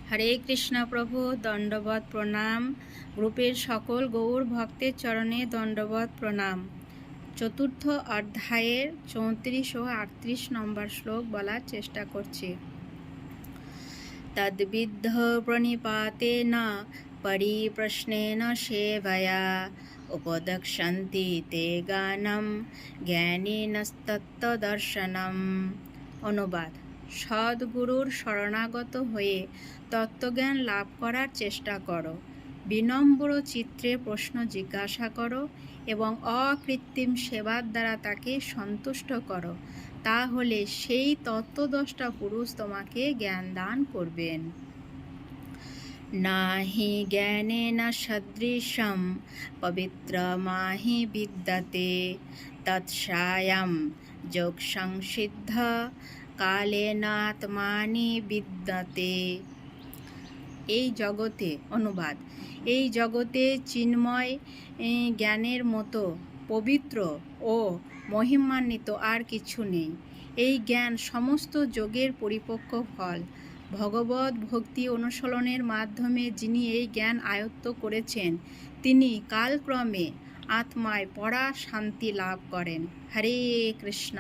হরে কৃষ্ণ প্রভু, দণ্ডবত প্রণাম। গ্রুপের সকল গৌর ভক্তের চরণে দণ্ডবত প্রণাম। চতুর্থ অধ্যায়ের 34 ও 38 নম্বর শ্লোক বলার চেষ্টা করছি। তদ্বিদ্ধ প্রণিপাতেন পরিপ্রশ্নেন সেবয়া উপদক্ষন্তি তে গানম জ্ঞানেনস্তত্ত্বদর্শনম। অনুবাদ: সদ্গুরুর শরণাগত হয়ে তত্ত্বজ্ঞান লাভ করার চেষ্টা করো, বিনম্র চিত্রে প্রশ্ন জিজ্ঞাসা করো এবং অকৃত্রিম সেবার দ্বারা তাকে সন্তুষ্ট করো। তাহলে সেই তত্ত্বদ্রষ্টা পুরুষ তোমাকে জ্ঞান দান করবেন। নাহি জ্ঞানেন সদৃশম পবিত্রমাহি বিদ্যতে তৎসায়ং যোগসংসিদ্ধ কালেনাত্মানি বিদ্যতে। অনুবাদ: এই জগতে চিন্ময় জ্ঞানের মতো পবিত্র ও মহিমান্বিত আর কিছু নেই। এই জ্ঞান সমস্ত যোগের পরিপক্ক ফল। ভগবত ভক্তি অনুশীলনের মাধ্যমে যিনি এই জ্ঞান আয়ত্ত করেছেন, তিনি কালক্রমে আত্মায় পরা শান্তি লাভ করেন। হরে কৃষ্ণ।